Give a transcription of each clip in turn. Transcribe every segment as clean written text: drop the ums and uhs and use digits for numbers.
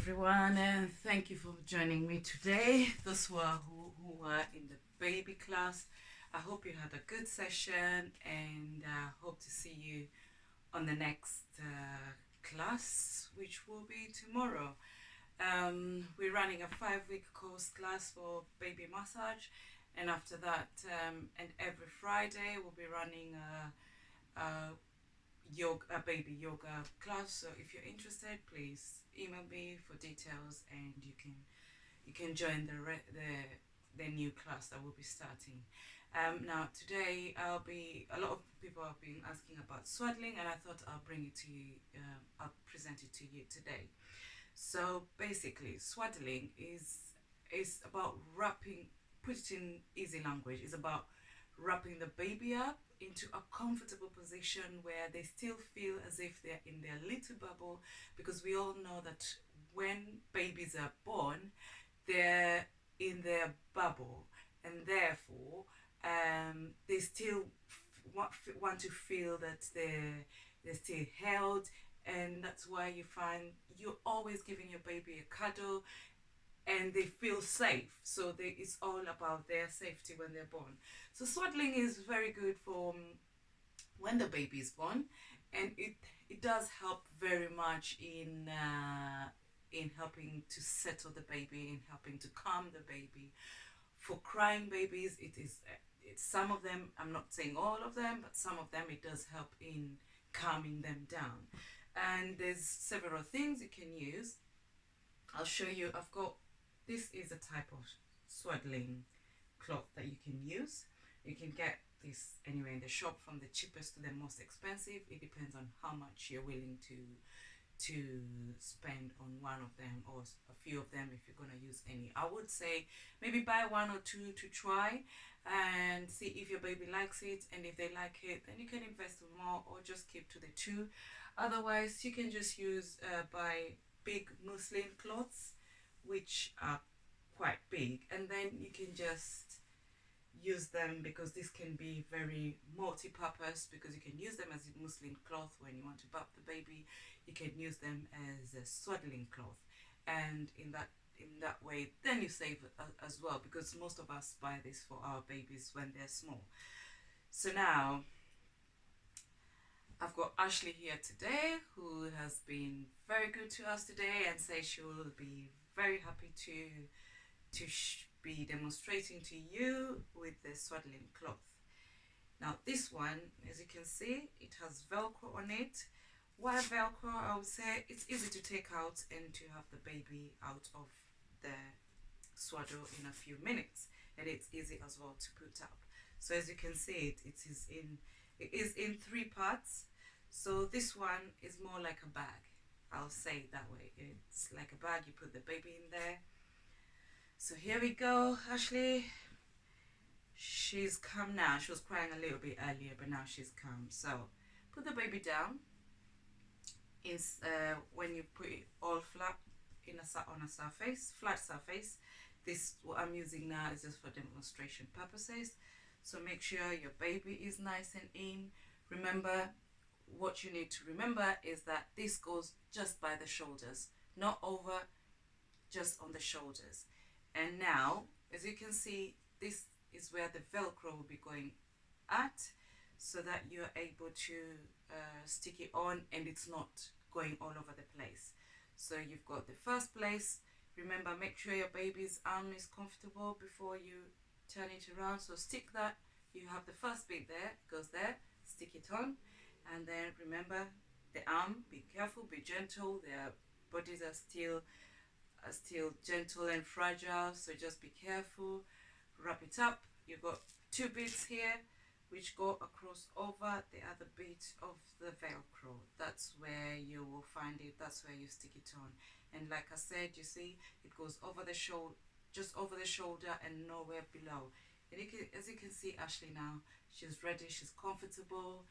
everyone, and thank you for joining me today. Those who are in the baby class, I hope you had a good session, and hope to see you on the next class, which will be tomorrow. We're running a 5-week course class for baby massage, and after that, and every Friday we'll be running a baby yoga class. So if you're interested, please email me for details, and you can join the new class that will be starting. Now today a lot of people have been asking about swaddling, and I thought I'll bring it to you. I'll present it to you today. So basically, swaddling is about wrapping. Put it in easy language. It's about wrapping the baby up into a comfortable position where they still feel as if they're in their little bubble, because we all know that when babies are born, they're in their bubble, and therefore they still want to feel that they're still held, and that's why you find you're always giving your baby a cuddle, and they feel safe. So it's all about their safety when they're born. So swaddling is very good for when the baby is born, and it does help very much in helping to settle the baby, in helping to calm the baby. For crying babies, it's some of them. I'm not saying all of them, but some of them it does help in calming them down. And there's several things you can use. I'll show you. This is a type of swaddling cloth that you can use. You can get this anywhere in the shop, from the cheapest to the most expensive. It depends on how much you're willing to spend on one of them, or a few of them if you're going to use any. I would say maybe buy one or two to try and see if your baby likes it, and if they like it, then you can invest more or just keep to the two. Otherwise, you can just buy big muslin cloths, which are quite big, and then you can just use them, because this can be very multi-purpose, because you can use them as a muslin cloth when you want to bump the baby. You can use them as a swaddling cloth, and in that way then you save as well, because most of us buy this for our babies when they're small. So now I've got Ashley here today, who has been very good to us today, and says she will be very happy to be demonstrating to you with the swaddling cloth. Now this one, as you can see, it has Velcro on it. Why Velcro? I would say it's easy to take out and to have the baby out of the swaddle in a few minutes, and it's easy as well to put up. So as you can see, it is in 3 parts. So this one is more like a bag. I'll say it that way. It's like a bag. You put the baby in there. So here we go, Ashley. She's calm now. She was crying a little bit earlier, but now she's calm. So put the baby down. When you put it all flat on a surface, flat surface. This, what I'm using now, is just for demonstration purposes. So make sure your baby is nice and in. Remember, what you need to remember is that this goes just by the shoulders, not over, just on the shoulders. And now, as you can see, this is where the Velcro will be going at, so that you're able to stick it on, and it's not going all over the place. So you've got the first place. Remember, make sure your baby's arm is comfortable before you turn it around. So stick that. You have the first bit there, goes there, stick it on, and then remember the arm. Be careful, be gentle. Their bodies are still gentle and fragile, so just be careful. Wrap it up. You've got 2 bits here which go across over the other bit of the Velcro. That's where you will find it. That's where you stick it on. And like I said, you see, it goes over the shoulder, just over the shoulder, and nowhere below. And as you can see, Ashley now, she's ready, she's comfortable.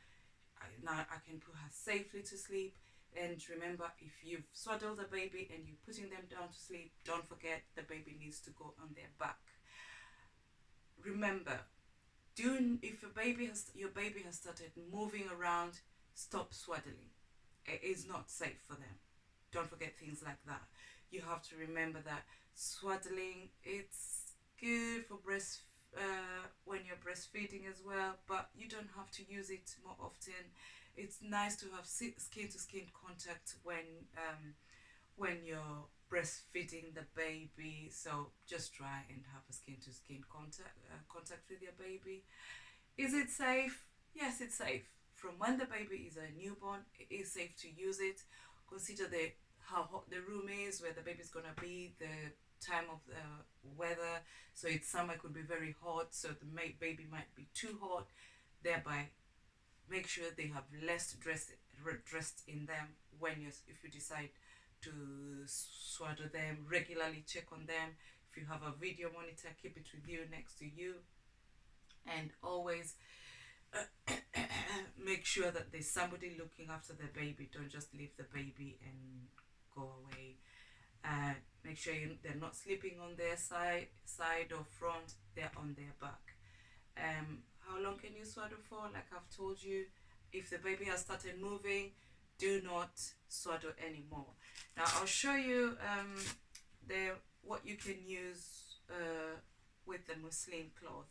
Now I can put her safely to sleep. And remember, if you've swaddled the baby and you're putting them down to sleep, don't forget the baby needs to go on their back. Remember, if your baby has started moving around, stop swaddling. It is not safe for them. Don't forget things like that. you have to remember that swaddling, it's good for when you're breastfeeding as well, but you don't have to use it more often. It's nice to have skin to skin contact when you're breastfeeding the baby. So just try and have a skin to skin contact with your baby. Is it safe? Yes, it's safe. From when the baby is a newborn, it is safe to use it. Consider how hot the room is, where the baby's gonna be, the time of the weather. So it's summer, it could be very hot, so the baby might be too hot. Thereby, make sure they have less dressed in them if you decide to swaddle them. Regularly check on them. If you have a video monitor, keep it with you, next to you, and always make sure that there's somebody looking after the baby. Don't just leave the baby and go away. Make sure they're not sleeping on their side or front, they're on their back. How long can you swaddle for? Like I've told you, if the baby has started moving, do not swaddle anymore. Now I'll show you what you can use with the muslin cloth.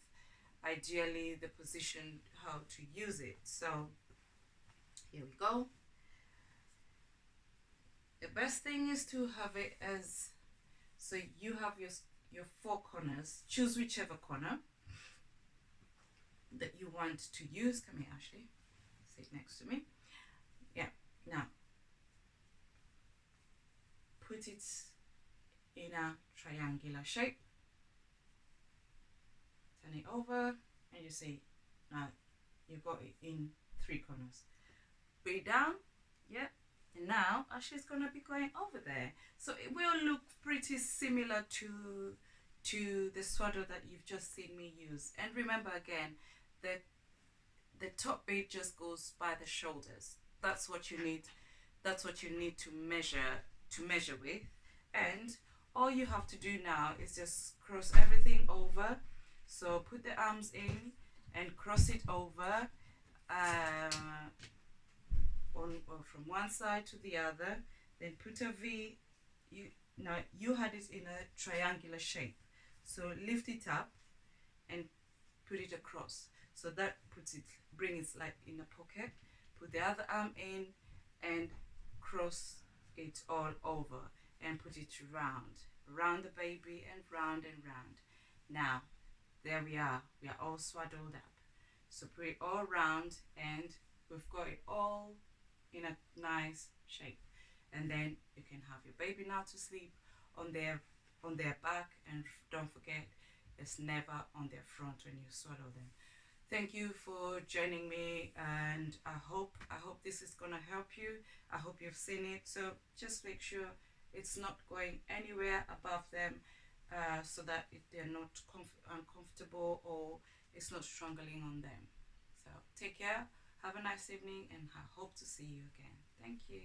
Ideally, the position, how to use it. So here we go. The best thing is to have it as, so you have your four corners. Choose whichever corner that you want to use. Come here, Ashley. Sit next to me. Yeah. Now, put it in a triangular shape. Turn it over, and you see now you've got it in three corners. Put it down. Yeah. And now Ashley's gonna be going over there, so it will look pretty similar to the swaddle that you've just seen me use. And remember again, the top bit just goes by the shoulders. That's what you need. That's what you need to measure with. And all you have to do now is just cross everything over. So put the arms in and cross it over. From one side to the other, then put a V. Now you had it in a triangular shape, so lift it up and put it across. So that bring it like in a pocket. Put the other arm in and cross it all over and put it round the baby, and round and round. Now there we are all swaddled up. So put it all round, and we've got it all in a nice shape. And then you can have your baby now to sleep on their back, and don't forget, it's never on their front when you swaddle them. Thank you for joining me, and I hope this is gonna help you. I hope you've seen it. So just make sure it's not going anywhere above them, so that they're not uncomfortable or it's not strangling on them. So take care. Have a nice evening, and I hope to see you again. Thank you.